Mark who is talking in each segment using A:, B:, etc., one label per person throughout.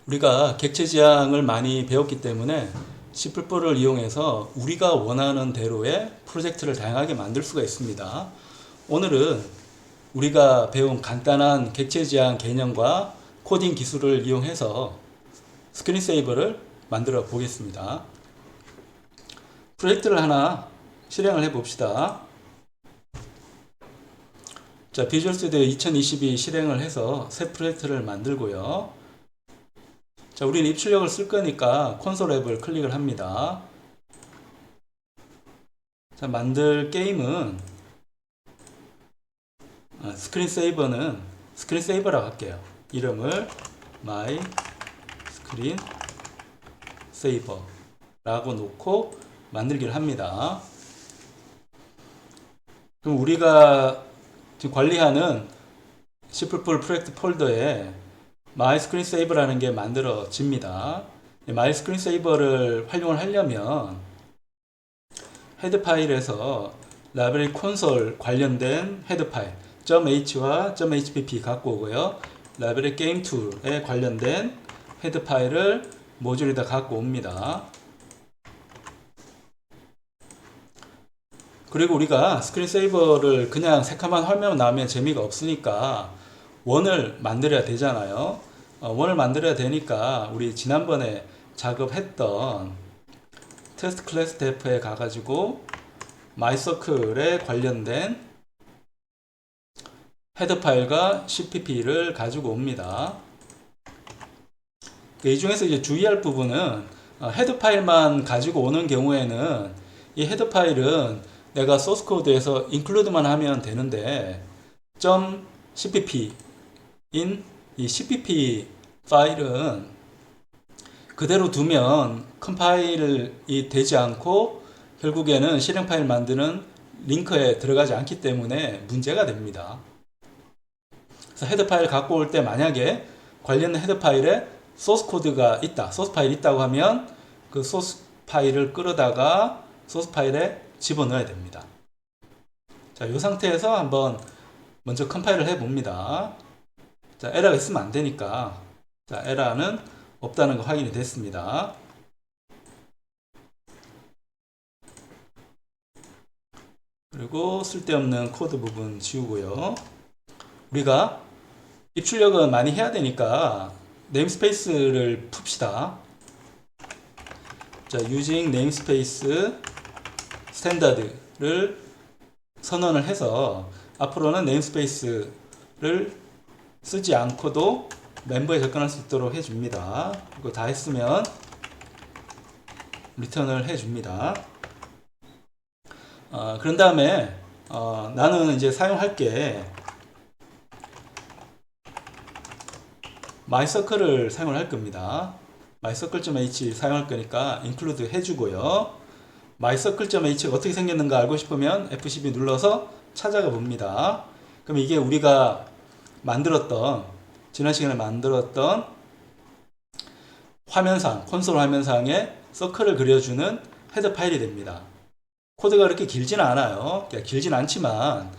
A: 우리가 객체 지향을 많이 배웠기 때문에 C++를 이용해서 우리가 원하는 대로의 프로젝트를 다양하게 만들 수가 있습니다. 오늘은 우리가 배운 간단한 객체 지향 개념과 코딩 기술을 이용해서 스크린 세이버를 만들어 보겠습니다. 프로젝트를 하나 실행을 해 봅시다. 자, 비주얼 스튜디오 2022 실행을 해서 새 프로젝트를 만들고요. 자, 우리는 입출력을 쓸 거니까 콘솔 앱을 클릭을 합니다. 자, 만들 게임은 스크린 세이버는 스크린 세이버라고 할게요. 이름을 my 스크린 세이버라고 놓고 만들기를 합니다. 그럼 우리가 지금 관리하는 C++ 프로젝트 폴더에 MyScreenSaver라는 게 만들어집니다. MyScreenSaver를 활용을 하려면 헤드 파일에서 라이브러리 콘솔 관련된 헤드 파일 .h와 .hpp 갖고 오고요. 라이브러리 게임 툴에 관련된 헤드 파일을 모듈에다 갖고 옵니다. 그리고 우리가 스크린 세이버를 그냥 새카만 화면 나오면 재미가 없으니까 원을 만들어야 되잖아요. 원을 만들어야 되니까 우리 지난번에 작업했던 테스트 클래스 데프에 가가지고 마이서클에 관련된 헤더 파일과 cpp를 가지고 옵니다. 이 중에서 이제 주의할 부분은 헤더 파일만 가지고 오는 경우에는 이 헤더 파일은 내가 소스 코드에서 include만 하면 되는데 .cpp 인 이 cpp 파일은 그대로 두면 컴파일이 되지 않고 결국에는 실행 파일 만드는 링크에 들어가지 않기 때문에 문제가 됩니다. 그래서 헤더 파일 갖고 올 때 만약에 관련 헤더 파일에 소스 코드가 있다, 소스 파일이 있다고 하면 그 소스 파일을 끌어다가 소스 파일에 집어넣어야 됩니다. 자, 이 상태에서 한번 먼저 컴파일을 해 봅니다. 자, 에러가 있으면 안 되니까 자, 에러는 없다는 거 확인이 됐습니다. 그리고 쓸데없는 코드 부분 지우고요. 우리가 입출력은 많이 해야 되니까 네임스페이스를 풉시다. 자, using namespace 스탠다드를 선언을 해서 앞으로는 네임스페이스를 쓰지 않고도 멤버에 접근할 수 있도록 해줍니다. 이거 다 했으면 리턴을 해줍니다. 그런 다음에 나는 이제 사용할 게 mycircle을 사용을 할 겁니다. mycircle.h 사용할 거니까 include 해주고요. mycircle.h가 어떻게 생겼는가 알고 싶으면 F12 눌러서 찾아가 봅니다. 그럼 이게 우리가 만들었던 지난 시간에 만들었던 화면상 콘솔 화면상에 서클을 그려주는 헤더 파일이 됩니다. 코드가 그렇게 길지는 않아요. 길진 않지만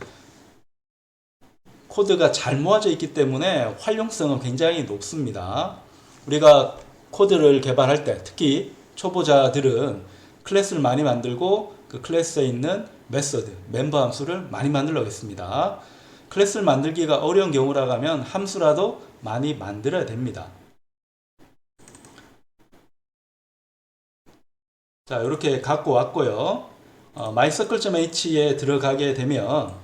A: 코드가 잘 모아져 있기 때문에 활용성은 굉장히 높습니다. 우리가 코드를 개발할 때 특히 초보자들은 클래스를 많이 만들고 그 클래스에 있는 메서드, 멤버 함수를 많이 만들려고 했습니다. 클래스를 만들기가 어려운 경우라고 하면 함수라도 많이 만들어야 됩니다. 자, 이렇게 갖고 왔고요. mycircle.h에 들어가게 되면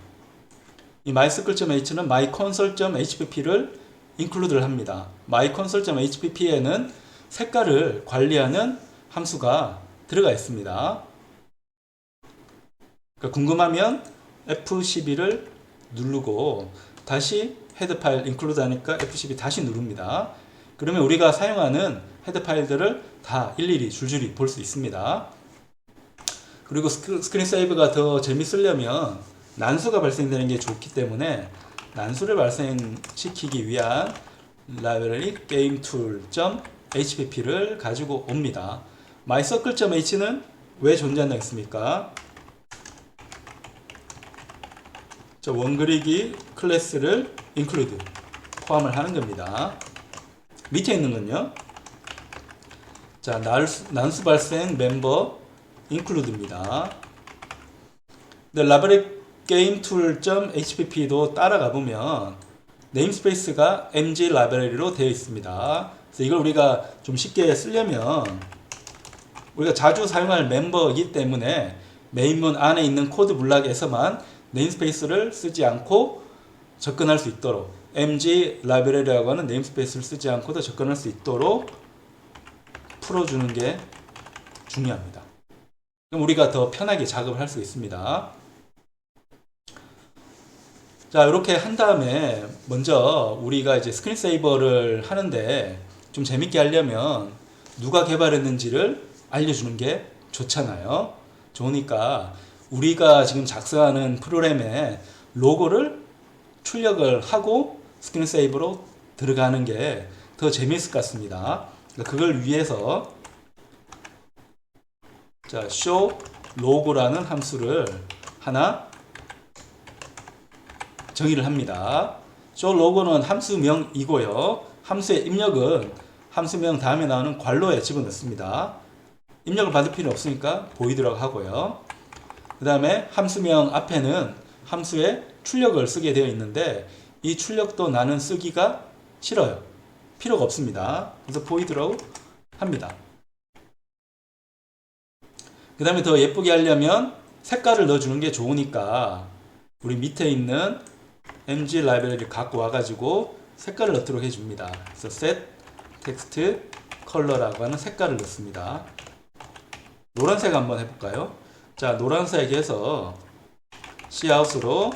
A: 이 mycircle.h는 myconsole.hpp를 include를 합니다. myconsole.hpp에는 색깔을 관리하는 함수가 들어가 있습니다. 그러니까 궁금하면 F12를 누르고 다시 헤드 파일 include 하니까 F12 다시 누릅니다. 그러면 우리가 사용하는 헤드 파일들을 다 일일이 줄줄이 볼 수 있습니다. 그리고 스크린 세이브가 더 재밌으려면 난수가 발생되는 게 좋기 때문에 난수를 발생시키기 위한 라이브러리 gameTool.hpp를 가지고 옵니다. mycircle.h는 왜 존재한다고 했습니까? 저 원그리기 클래스를 include 포함을 하는 겁니다. 밑에 있는 건요. 자, 난수 발생 멤버 include입니다. 근데 라브렉 게임 툴.hpp도 따라가 보면 네임스페이스가 mg 라이브러리로 되어 있습니다. 그래서 이걸 우리가 좀 쉽게 쓰려면 우리가 자주 사용할 멤버이기 때문에 메인문 안에 있는 코드 블락에서만 네임스페이스를 쓰지 않고 접근할 수 있도록 mg 라이브러리라고 하는 네임스페이스를 쓰지 않고도 접근할 수 있도록 풀어주는 게 중요합니다. 그럼 우리가 더 편하게 작업을 할 수 있습니다. 자, 이렇게 한 다음에 먼저 우리가 이제 스크린 세이버를 하는데 좀 재밌게 하려면 누가 개발했는지를 알려주는 게 좋잖아요. 좋으니까 우리가 지금 작성하는 프로그램의 로고를 출력을 하고 스크린 세이버로 들어가는 게 더 재미있을 것 같습니다. 그걸 위해서 자, show logo라는 함수를 하나 정의를 합니다. show logo는 함수명이고요. 함수의 입력은 함수명 다음에 나오는 괄호에 집어넣습니다. 입력을 받을 필요 없으니까 보이드라고 하고요. 그 다음에 함수명 앞에는 함수의 출력을 쓰게 되어 있는데 이 출력도 나는 쓰기가 싫어요. 필요가 없습니다. 그래서 보이드라고 합니다. 그 다음에 더 예쁘게 하려면 색깔을 넣어주는 게 좋으니까 우리 밑에 있는 mg 라이브러리를 갖고 와가지고 색깔을 넣도록 해줍니다. 그래서 set text color라고 하는 색깔을 넣습니다. 노란색 한번 해볼까요? 자, 노란색에서 cout으로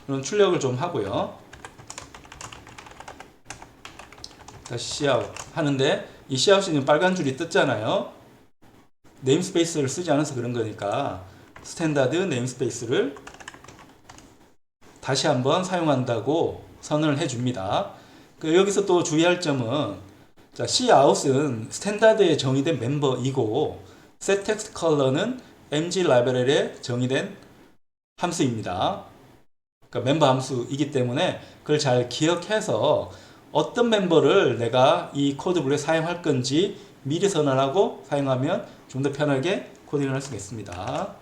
A: 그런 출력을 좀 하고요. 다시 cout 하는데 이 cout이 지금 빨간 줄이 떴잖아요. 네임스페이스를 쓰지 않아서 그런 거니까 스탠다드 네임스페이스를 다시 한번 사용한다고 선언을 해줍니다. 여기서 또 주의할 점은 자, cout은 스탠다드에 정의된 멤버이고 setTextColor는 mg 라이브러리에 정의된 함수입니다. 그러니까 멤버 함수이기 때문에 그걸 잘 기억해서 어떤 멤버를 내가 이 코드 블록에 사용할 건지 미리 선언하고 사용하면 좀 더 편하게 코딩을 할 수 있습니다.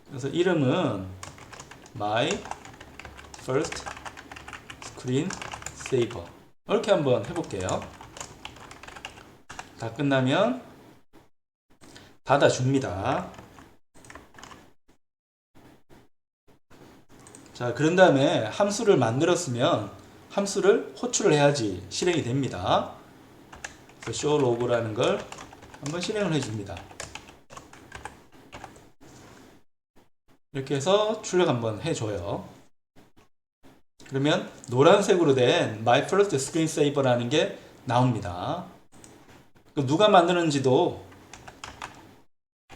A: 그래서 이름은 my first screen saver 이렇게 한번 해볼게요. 다 끝나면 닫아줍니다. 자, 그런 다음에 함수를 만들었으면 함수를 호출을 해야지 실행이 됩니다. 그래서 show log라는 걸 한번 실행을 해줍니다. 이렇게 해서 출력 한번 해줘요. 그러면 노란색으로 된 My First Screen Saver라는 게 나옵니다. 누가 만드는지도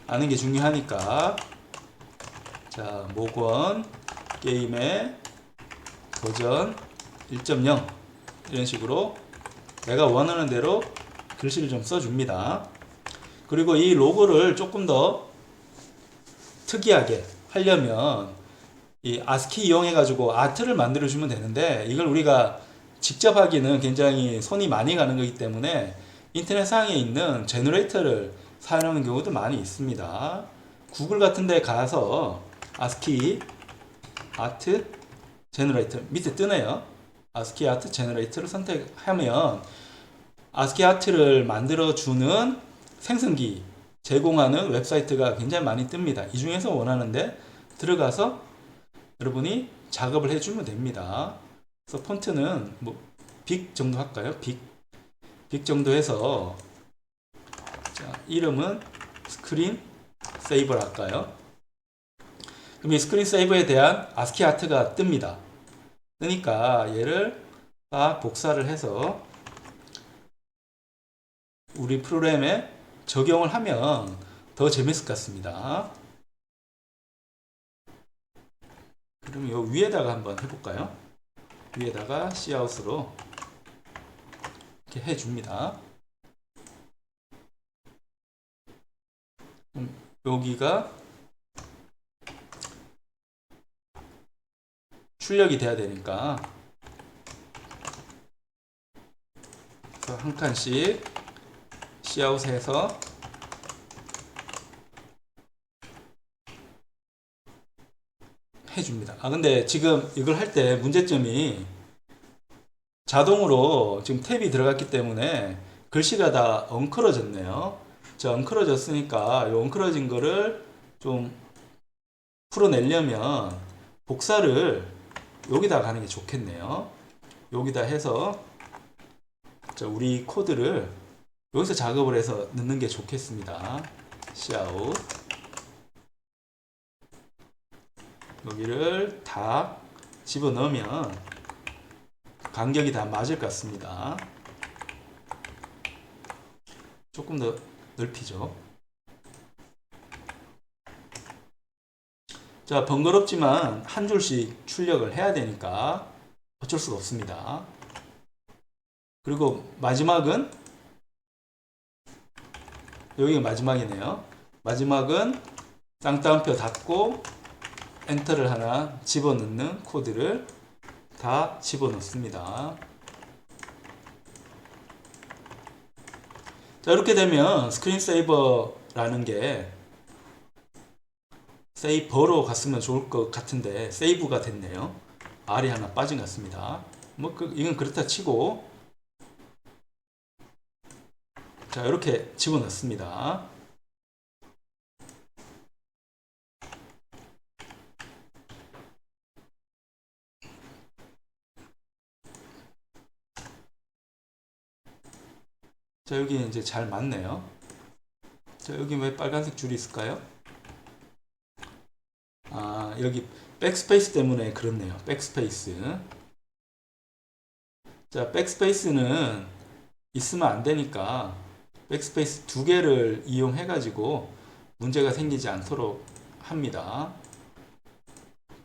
A: 아는 게 중요하니까 자, 목원 게임의 버전 1.0 이런 식으로 내가 원하는 대로 글씨를 좀 써줍니다. 그리고 이 로고를 조금 더 특이하게 하려면 이 ASCII 이용해 가지고 아트를 만들어 주면 되는데 이걸 우리가 직접 하기는 굉장히 손이 많이 가는 거기 때문에 인터넷 상에 있는 제너레이터를 사용하는 경우도 많이 있습니다. 구글 같은 데 가서 ASCII 아트 제너레이터 밑에 뜨네요. ASCII 아트 제너레이터를 선택하면 ASCII 아트를 만들어 주는 생성기 제공하는 웹사이트가 굉장히 많이 뜹니다. 이 중에서 원하는데 들어가서 여러분이 작업을 해주면 됩니다. 그래서 폰트는 뭐 빅 정도 할까요? 빅 정도 해서 자, 이름은 스크린 세이버 할까요? 그럼 이 스크린 세이버에 대한 ASCII 아트가 뜹니다. 뜨니까 얘를 딱 복사를 해서 우리 프로그램에 적용을 하면 더 재밌을 것 같습니다. 그럼 요 위에다가 한번 해볼까요? 위에다가 cout으로 이렇게 해줍니다. 여기가 출력이 돼야 되니까 한 칸씩 시아웃해서 해줍니다. 근데 지금 이걸 할 때 문제점이 자동으로 지금 탭이 들어갔기 때문에 글씨가 다 엉클어졌네요. 저 엉클어졌으니까 이 엉클어진 거를 좀 풀어내려면 복사를 여기다 가는 게 좋겠네요. 여기다 해서 우리 코드를 여기서 작업을 해서 넣는 게 좋겠습니다. Cout 여기를 다 집어넣으면 간격이 다 맞을 것 같습니다. 조금 더 넓히죠. 자, 번거롭지만 한 줄씩 출력을 해야 되니까 어쩔 수가 없습니다. 그리고 마지막은 여기가 마지막이네요. 마지막은 쌍따옴표 닫고 엔터를 하나 집어넣는 코드를 다 집어넣습니다. 자, 이렇게 되면 스크린 세이버라는 게 세이버로 갔으면 좋을 것 같은데 세이브가 됐네요. R이 하나 빠진 것 같습니다. 이건 그렇다 치고, 자, 이렇게 집어넣습니다. 자, 여기 이제 잘 맞네요. 자, 여기 왜 빨간색 줄이 있을까요? 여기 백스페이스 때문에 그렇네요. 백스페이스. 자, 백스페이스는 있으면 안 되니까 백스페이스 두 개를 이용해 가지고 문제가 생기지 않도록 합니다.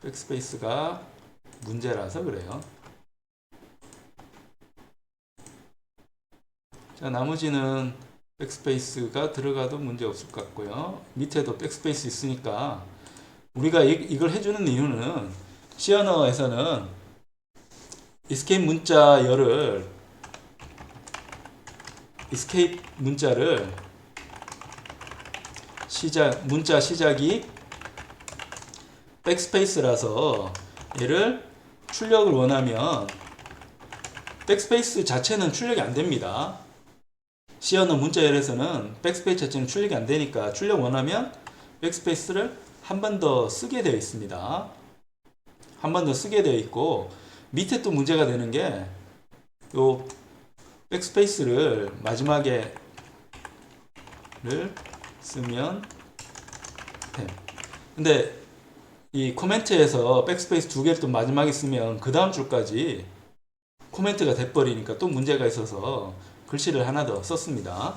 A: 백스페이스가 문제라서 그래요. 자, 나머지는 백스페이스가 들어가도 문제 없을 것 같고요. 밑에도 백스페이스 있으니까 우리가 이걸 해주는 이유는 C 언어에서는 escape 문자를 문자 시작이 백스페이스라서 얘를 출력을 원하면 백스페이스 자체는 출력이 안 됩니다. C 언어 문자열에서는 백스페이스 자체는 출력이 안 되니까 출력 원하면 백스페이스를 한 번 더 쓰게 되어 있습니다. 한 번 더 쓰게 되어 있고, 밑에 또 문제가 되는 게 요 백스페이스를 마지막에 쓰면 돼. 근데 이 코멘트에서 백스페이스 두 개를 또 마지막에 쓰면 그 다음 줄까지 코멘트가 돼버리니까 또 문제가 있어서 글씨를 하나 더 썼습니다.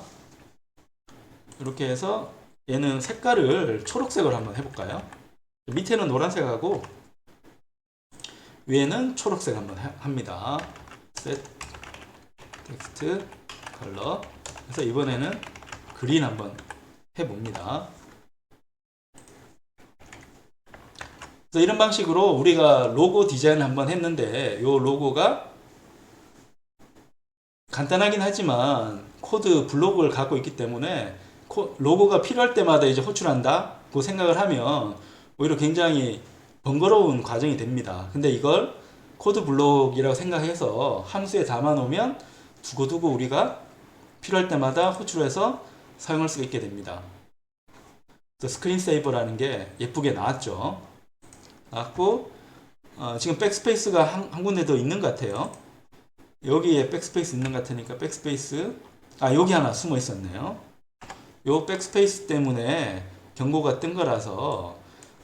A: 이렇게 해서 얘는 색깔을 초록색으로 한번 해볼까요? 밑에는 노란색하고 위에는 초록색 한번 합니다. set text color. 그래서 이번에는 그린 한번 해봅니다. 그래서 이런 방식으로 우리가 로고 디자인을 한번 했는데, 이 로고가 간단하긴 하지만 코드 블록을 갖고 있기 때문에 로고가 필요할 때마다 이제 호출한다고 생각을 하면 오히려 굉장히 번거로운 과정이 됩니다. 근데 이걸 코드 블록이라고 생각해서 함수에 담아 놓으면 두고두고 우리가 필요할 때마다 호출해서 사용할 수 있게 됩니다. 스크린 세이버라는 게 예쁘게 나왔죠. 나왔고, 지금 백스페이스가 한 군데 더 있는 것 같아요. 여기에 백스페이스 있는 것 같으니까 백스페이스, 여기 하나 숨어 있었네요. 요 백스페이스 때문에 경고가 뜬 거라서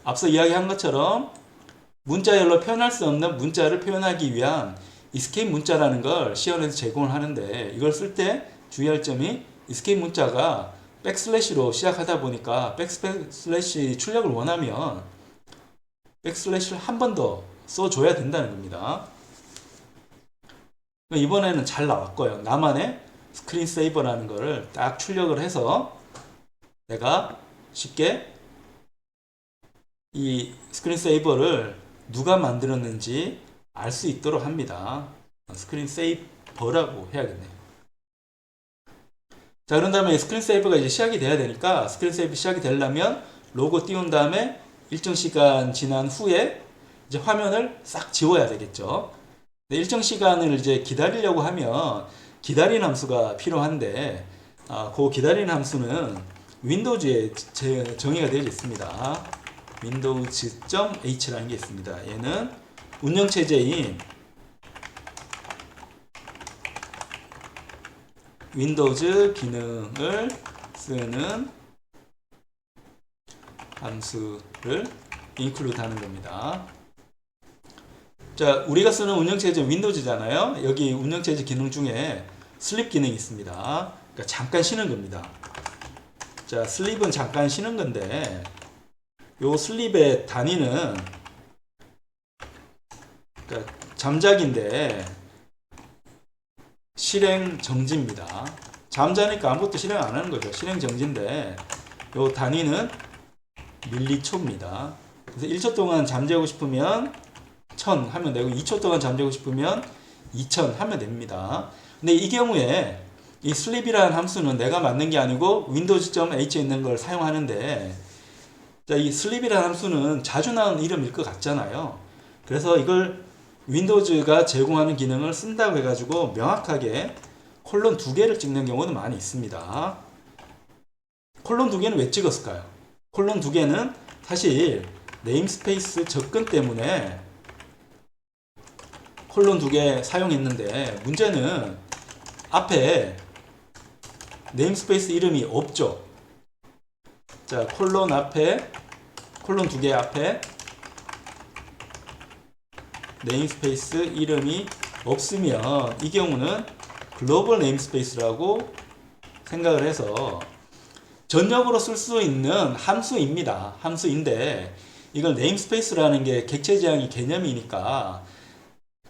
A: 앞서 이야기한 것처럼 문자열로 표현할 수 없는 문자를 표현하기 위한 escape 문자라는 걸 C언어에서 제공을 하는데, 이걸 쓸 때 주의할 점이 escape 문자가 백슬래시로 시작하다 보니까 백슬래시 출력을 원하면 백슬래시를 한 번 더 써줘야 된다는 겁니다. 이번에는 잘 나왔고요. 나만의 스크린 세이버라는 거를 딱 출력을 해서 내가 쉽게 이 스크린 세이버를 누가 만들었는지 알 수 있도록 합니다. 스크린 세이버라고 해야겠네요. 자, 그런 다음에 스크린 세이브가 이제 시작이 돼야 되니까 스크린 세이브 시작이 되려면 로고 띄운 다음에 일정 시간 지난 후에 이제 화면을 싹 지워야 되겠죠. 일정 시간을 이제 기다리려고 하면 기다리는 함수가 필요한데 그 기다리는 함수는 윈도우즈에 정의가 되어 있습니다. windows.h라는 게 있습니다. 얘는 운영체제인 윈도우즈 기능을 쓰는 함수를 include 하는 겁니다. 자, 우리가 쓰는 운영체제 윈도우즈잖아요. 여기 운영체제 기능 중에 슬립 기능이 있습니다. 그러니까 잠깐 쉬는 겁니다. 자, 슬립은 잠깐 쉬는 건데 요 슬립의 단위는 그러니까 잠자기인데 실행 정지입니다. 잠자니까 아무것도 실행 안 하는 거죠. 실행 정지인데 요 단위는 밀리초입니다. 그래서 1초 동안 잠재우고 싶으면 1000 하면 되고 2초 동안 잠재우고 싶으면 2000 하면 됩니다. 근데 이 경우에 이 슬립이라는 함수는 내가 만든 게 아니고 windows.h에 있는 걸 사용하는데 자, 이 슬립이라는 함수는 자주 나오는 이름일 것 같잖아요. 그래서 이걸 윈도우즈가 제공하는 기능을 쓴다고 해가지고 명확하게 콜론 2개를 찍는 경우는 많이 있습니다. 콜론 2개는 왜 찍었을까요? 콜론 2개는 사실 네임스페이스 접근 때문에 콜론 2개 사용했는데 문제는 앞에 네임스페이스 이름이 없죠. 자, 콜론 앞에 콜론 2개 앞에 네임스페이스 이름이 없으면 이 경우는 글로벌 네임스페이스라고 생각을 해서 전역으로 쓸 수 있는 함수입니다. 함수인데 이걸 네임스페이스라는 게 객체 지향이 개념이니까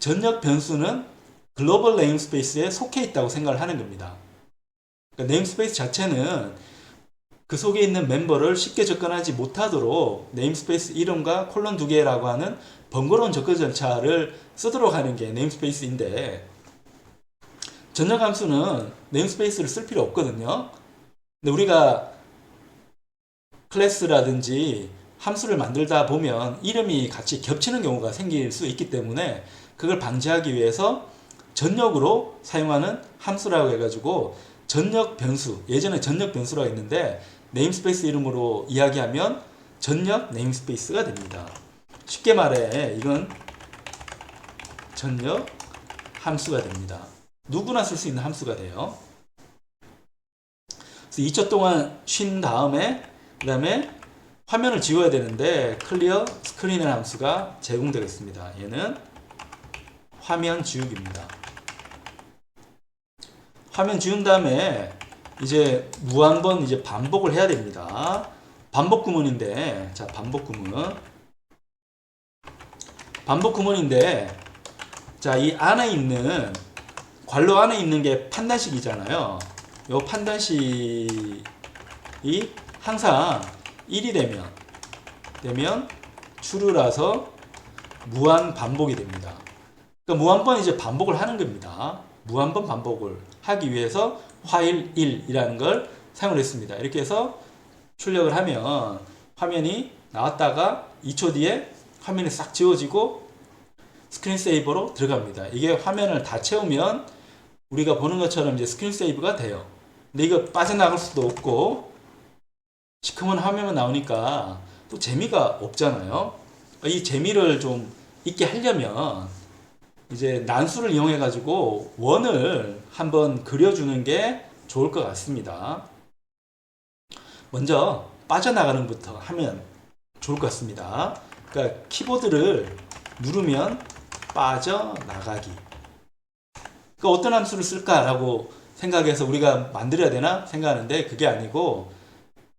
A: 전역 변수는 글로벌 네임스페이스에 속해 있다고 생각을 하는 겁니다. 그러니까 네임스페이스 자체는 그 속에 있는 멤버를 쉽게 접근하지 못하도록 네임스페이스 이름과 콜론 2개라고 하는 번거로운 접근 절차를 쓰도록 하는 게 네임스페이스인데 전역 함수는 네임스페이스를 쓸 필요 없거든요. 근데 우리가 클래스라든지 함수를 만들다 보면 이름이 같이 겹치는 경우가 생길 수 있기 때문에 그걸 방지하기 위해서 전역으로 사용하는 함수라고 해가지고 전역 변수, 예전에 전역 변수라고 했는데 네임스페이스 이름으로 이야기하면 전역 네임스페이스가 됩니다. 쉽게 말해 이건 전역 함수가 됩니다. 누구나 쓸 수 있는 함수가 돼요. 그래서 2초 동안 쉰 다음에 그 다음에 화면을 지워야 되는데 클리어 스크린이라는 함수가 제공되겠습니다. 얘는 화면 지우기입니다. 화면 지운 다음에 이제 무한번 이제 반복을 해야 됩니다. 반복 구문인데 자, 반복 구문인데 자, 이 안에 있는 괄호 안에 있는 게 판단식이잖아요. 요 판단식이 항상 1이 되면 true라서 무한 반복이 됩니다. 그러니까 무한번 이제 반복을 하는 겁니다. 무한번 반복을 하기 위해서 while 1이라는 걸 사용을 했습니다. 이렇게 해서 출력을 하면 화면이 나왔다가 2초 뒤에 화면이 싹 지워지고 스크린 세이버로 들어갑니다. 이게 화면을 다 채우면 우리가 보는 것처럼 이제 스크린 세이브가 돼요. 근데 이거 빠져나갈 수도 없고 시커먼 화면만 나오니까 또 재미가 없잖아요. 이 재미를 좀 있게 하려면 이제 난수를 이용해 가지고 원을 한번 그려주는 게 좋을 것 같습니다. 먼저 빠져나가는 것부터 하면 좋을 것 같습니다. 그러니까 키보드를 누르면 빠져나가기. 그러니까 어떤 함수를 쓸까라고 생각해서 우리가 만들어야 되나 생각하는데 그게 아니고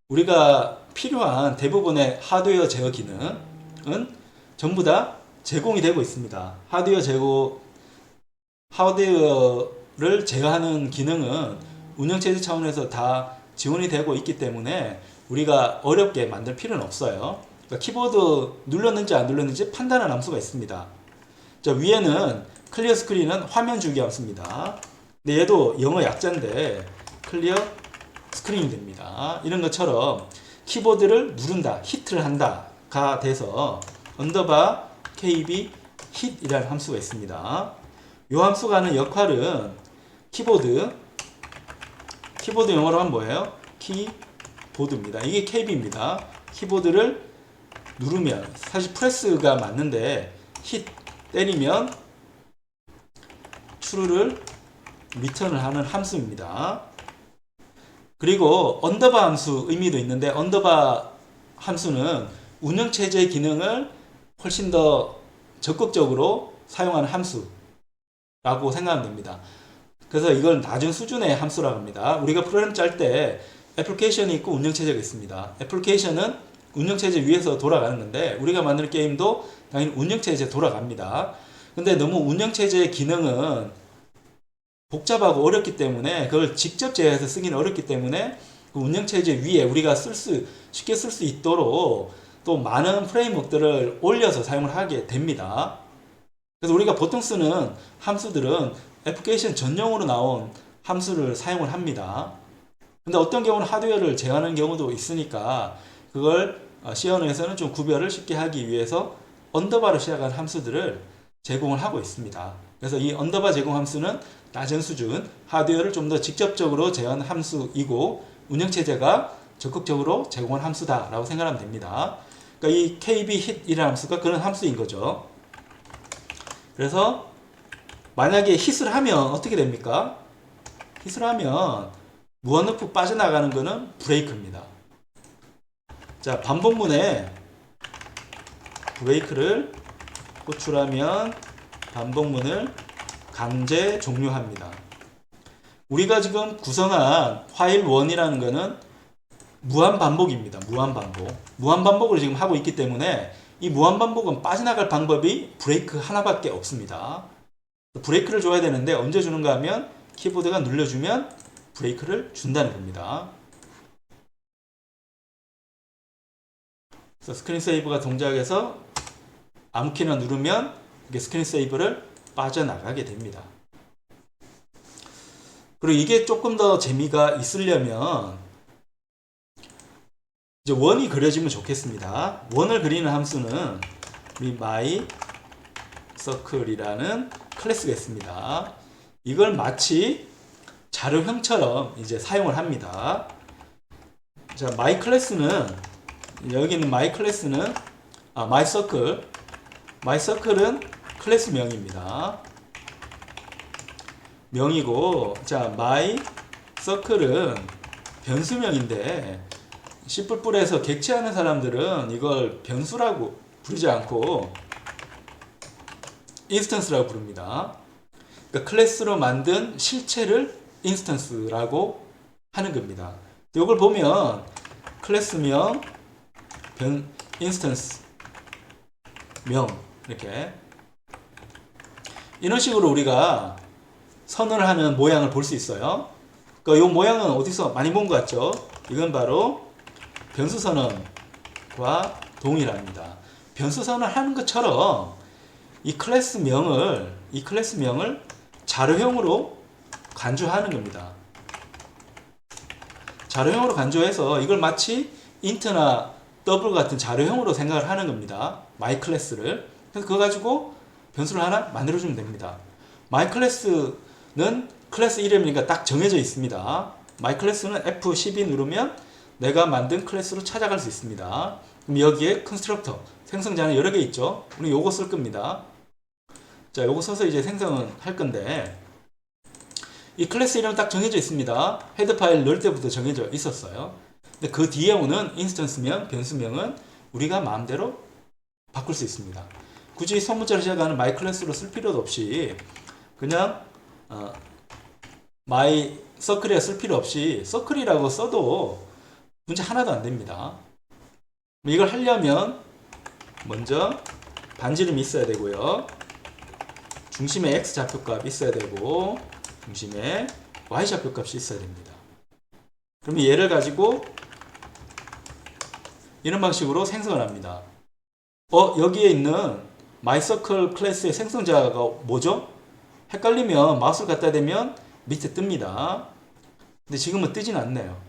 A: 우리가 필요한 대부분의 하드웨어 제어 기능은 전부 다 제공이 되고 있습니다. 하드웨어를 제어하는 기능은 운영체제 차원에서 다 지원이 되고 있기 때문에 우리가 어렵게 만들 필요는 없어요. 그러니까 키보드 눌렀는지 안 눌렀는지 판단하는 함수가 있습니다. 자, 위에는 클리어 스크린은 화면 지우기 함수입니다. 근데 얘도 영어 약자인데 클리어 스크린이 됩니다. 이런 것처럼 키보드를 누른다, 히트를 한다가 돼서 언더바 kb hit이라는 함수가 있습니다. 이 함수가 하는 역할은 키보드 영어로 하면 뭐예요? 키보드입니다. 이게 kb입니다. 키보드를 누르면 사실 프레스가 맞는데 hit 때리면 true를 리턴을 하는 함수입니다. 그리고 언더바 함수 의미도 있는데 언더바 함수는 운영체제 기능을 훨씬 더 적극적으로 사용하는 함수라고 생각하면 됩니다. 그래서 이걸 낮은 수준의 함수라고 합니다. 우리가 프로그램 짤 때 애플리케이션이 있고 운영체제가 있습니다. 애플리케이션은 운영체제 위에서 돌아가는 건데 우리가 만드는 게임도 당연히 운영체제에 돌아갑니다. 근데 너무 운영체제의 기능은 복잡하고 어렵기 때문에 그걸 직접 제어해서 쓰기는 어렵기 때문에 그 운영체제 위에 우리가 쉽게 쓸 수 있도록 또 많은 프레임워크들을 올려서 사용을 하게 됩니다. 그래서 우리가 보통 쓰는 함수들은 애플리케이션 전용으로 나온 함수를 사용을 합니다. 근데 어떤 경우는 하드웨어를 제어하는 경우도 있으니까 그걸 C언어에서는 좀 구별을 쉽게 하기 위해서 언더바로 시작한 함수들을 제공을 하고 있습니다. 그래서 이 언더바 제공 함수는 낮은 수준, 하드웨어를 좀 더 직접적으로 제어하는 함수이고 운영체제가 적극적으로 제공한 함수다라고 생각하면 됩니다. 그러니까 이 kb hit이라는 함수가 그런 함수인 거죠. 그래서 만약에 hit을 하면 어떻게 됩니까? hit을 하면 무한루프 빠져나가는 거는 브레이크입니다. 자, 반복문에 브레이크를 호출하면 반복문을 강제 종료합니다. 우리가 지금 구성한 while 1이라는 거는 무한반복입니다. 무한반복을 지금 하고 있기 때문에 이 무한반복은 빠져나갈 방법이 브레이크 하나밖에 없습니다. 브레이크를 줘야 되는데 언제 주는가 하면 키보드가 눌러주면 브레이크를 준다는 겁니다. 그래서 스크린 세이브가 동작해서 아무 키나 누르면 이게 스크린 세이브를 빠져나가게 됩니다. 그리고 이게 조금 더 재미가 있으려면 이제 원이 그려지면 좋겠습니다. 원을 그리는 함수는 우리 myCircle이라는 클래스가 있습니다. 이걸 마치 자료형처럼 이제 사용을 합니다. 자, myClass는 여기 있는 myClass는 myCircle은 클래스명입니다. 명이고, 자, myCircle은 변수명인데 C++에서 객체하는 사람들은 이걸 변수라고 부르지 않고 인스턴스라고 부릅니다. 그러니까 클래스로 만든 실체를 인스턴스라고 하는 겁니다. 이걸 보면 클래스명, 인스턴스 명 이렇게 이런 식으로 우리가 선언을 하는 모양을 볼 수 있어요. 그러니까 이 모양은 어디서 많이 본 것 같죠? 이건 바로 변수 선언과 동일합니다. 변수 선언하는 것처럼 이 클래스명을 자료형으로 간주하는 겁니다. 자료형으로 간주해서 이걸 마치 int나 double 같은 자료형으로 생각을 하는 겁니다. myClass를. 그래서 그거 가지고 변수를 하나 만들어주면 됩니다. myClass는 클래스 이름이니까 딱 정해져 있습니다. myClass는 F12 누르면 내가 만든 클래스로 찾아갈 수 있습니다. 그럼 여기에 컨스트럭터, 생성자는 여러 개 있죠. 우리 요거 쓸 겁니다. 자, 요거 써서 이제 생성을 할 건데 이 클래스 이름은 딱 정해져 있습니다. 헤드 파일 넣을 때부터 정해져 있었어요. 근데 그 뒤에 오는 인스턴스명, 변수명은 우리가 마음대로 바꿀 수 있습니다. 굳이 소문자로 시작하는 myClass로 쓸 필요도 없이 그냥 myCircle에 쓸 필요 없이 circle이라고 써도 문제 하나도 안 됩니다. 이걸 하려면 먼저 반지름이 있어야 되고요. 중심에 x 좌표값이 있어야 되고 중심에 y 좌표값이 있어야 됩니다. 그러면 얘를 가지고 이런 방식으로 생성을 합니다. 여기에 있는 myCircle 클래스의 생성자가 뭐죠? 헷갈리면 마우스를 갖다 대면 밑에 뜹니다. 근데 지금은 뜨진 않네요.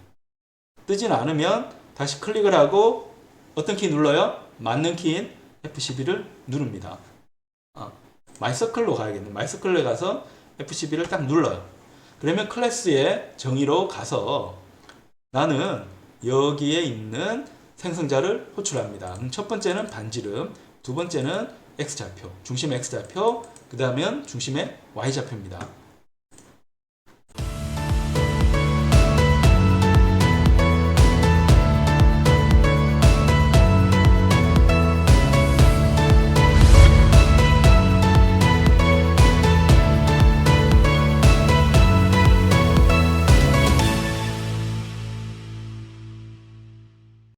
A: 뜨진 않으면 다시 클릭을 하고 어떤 키 눌러요? 맞는 키인 F12를 누릅니다. 마이서클로 가야겠네. 마이서클에 가서 F12를 딱 눌러요. 그러면 클래스의 정의로 가서 나는 여기에 있는 생성자를 호출합니다. 그럼 첫 번째는 반지름, 두 번째는 X좌표, 중심의 X좌표, 그 다음엔 중심의 Y좌표입니다.